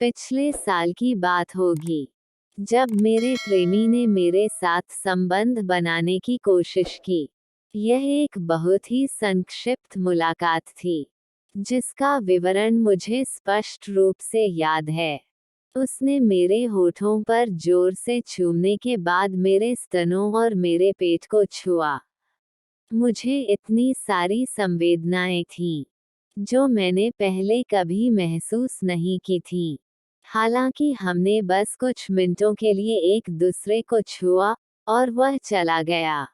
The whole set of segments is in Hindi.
पिछले साल की बात होगी, जब मेरे प्रेमी ने मेरे साथ संबंध बनाने की कोशिश की। यह एक बहुत ही संक्षिप्त मुलाकात थी, जिसका विवरण मुझे स्पष्ट रूप से याद है। उसने मेरे होठों पर जोर से चूमने के बाद मेरे स्तनों और मेरे पेट को छुआ। मुझे इतनी सारी संवेदनाएं थीं, जो मैंने पहले कभी महसूस नहीं की थीं। हालांकि हमने बस कुछ मिनटों के लिए एक दूसरे को छुआ, और वह चला गया।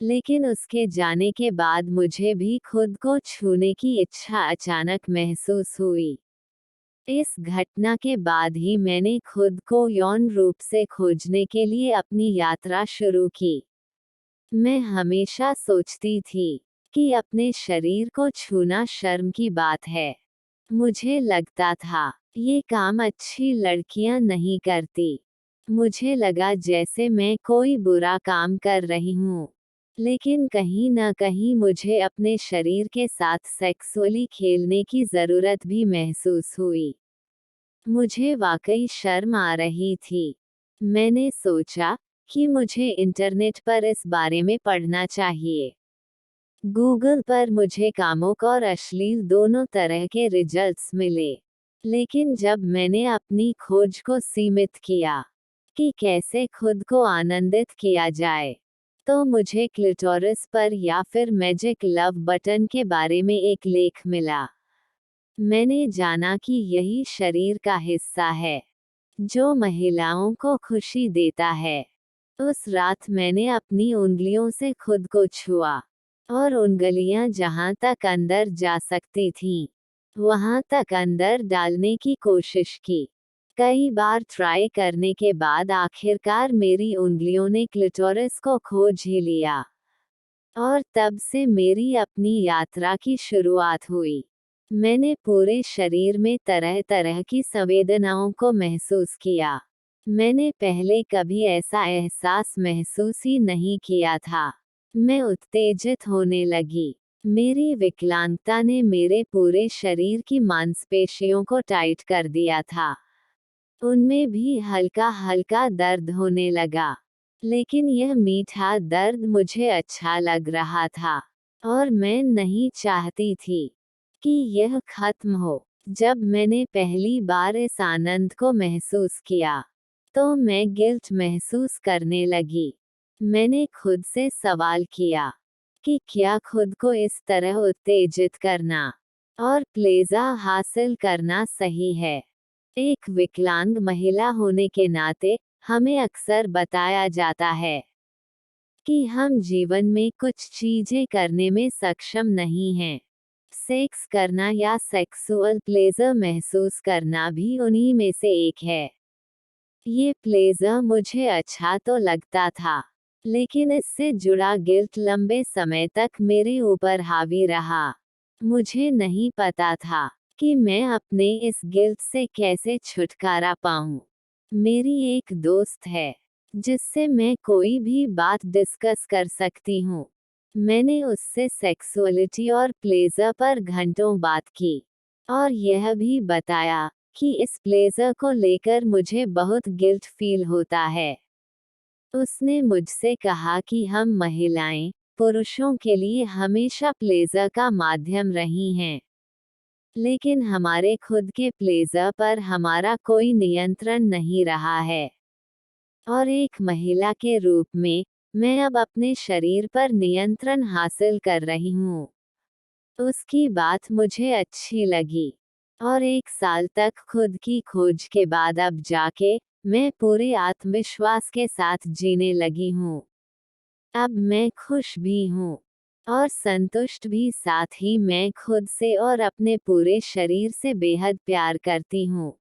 लेकिन उसके जाने के बाद मुझे भी खुद को छूने की इच्छा अचानक महसूस हुई। इस घटना के बाद ही मैंने खुद को यौन रूप से खोजने के लिए अपनी यात्रा शुरू की। मैं हमेशा सोचती थी कि अपने शरीर को छूना शर्म की बात है। मुझे लगता था, ये काम अच्छी लड़कियां नहीं करती। मुझे लगा जैसे मैं कोई बुरा काम कर रही हूँ। लेकिन कहीं न कहीं मुझे अपने शरीर के साथ सेक्सुअली खेलने की ज़रूरत भी महसूस हुई। मुझे वाकई शर्म आ रही थी। मैंने सोचा कि मुझे इंटरनेट पर इस बारे में पढ़ना चाहिए। गूगल पर मुझे कामुक और अश्लील दोनों तरह के रिजल्ट्स मिले। लेकिन जब मैंने अपनी खोज को सीमित किया कि कैसे खुद को आनंदित किया जाए, तो मुझे क्लिटोरिस पर या फिर मैजिक लव बटन के बारे में एक लेख मिला। मैंने जाना कि यही शरीर का हिस्सा है, जो महिलाओं को खुशी देता है। उस रात मैंने अपनी उंगलियों से खुद को छुआ, और उंगलियां जहां तक अंदर जा सकती थीं, वहां तक अंदर डालने की कोशिश की। कई बार ट्राई करने के बाद आखिरकार मेरी उंगलियों ने क्लिटोरिस को खोज ही लिया, और तब से मेरी अपनी यात्रा की शुरुआत हुई। मैंने पूरे शरीर में तरह तरह की संवेदनाओं को महसूस किया। मैंने पहले कभी ऐसा एहसास महसूस ही नहीं किया था। मैं उत्तेजित होने लगी। मेरी विकलांगता ने मेरे पूरे शरीर की मांसपेशियों को टाइट कर दिया था। उनमें भी हल्का हल्का दर्द होने लगा। लेकिन यह मीठा दर्द मुझे अच्छा लग रहा था, और मैं नहीं चाहती थी कि यह खत्म हो। जब मैंने पहली बार इस आनंद को महसूस किया, तो मैं गिल्ट महसूस करने लगी। मैंने खुद से सवाल किया कि क्या खुद को इस तरह उत्तेजित करना और प्लेज़ा हासिल करना सही है। एक विकलांग महिला होने के नाते, हमें अक्सर बताया जाता है कि हम जीवन में कुछ चीजें करने में सक्षम नहीं हैं। सेक्स करना या सेक्सुअल प्लेजर महसूस करना भी उन्हीं में से एक है। ये प्लेजर मुझे अच्छा तो लगता था, लेकिन इससे जुड़ा गिल्ट लंबे समय तक मेरे ऊपर हावी रहा। मुझे नहीं पता था कि मैं अपने इस गिल्ट से कैसे छुटकारा पाऊं। मेरी एक दोस्त है, जिससे मैं कोई भी बात डिस्कस कर सकती हूँ। मैंने उससे सेक्सुअलिटी और प्लेजर पर घंटों बात की, और यह भी बताया कि इस प्लेजर को लेकर मुझे बहुत गिल्ट फील होता है। उसने मुझसे कहा कि हम महिलाएं, पुरुषों के लिए हमेशा प्लेजर का माध्यम रही हैं, लेकिन हमारे खुद के प्लेजर पर हमारा कोई नियंत्रण नहीं रहा है। और एक महिला के रूप में, मैं अब अपने शरीर पर नियंत्रण हासिल कर रही हूँ। उसकी बात मुझे अच्छी लगी, और 1 साल तक खुद की खोज के बाद अब जाके, मैं पूरे आत्मविश्वास के साथ जीने लगी हूँ। अब मैं खुश भी हूँ, और संतुष्ट भी, साथ ही मैं खुद से और अपने पूरे शरीर से बेहद प्यार करती हूँ।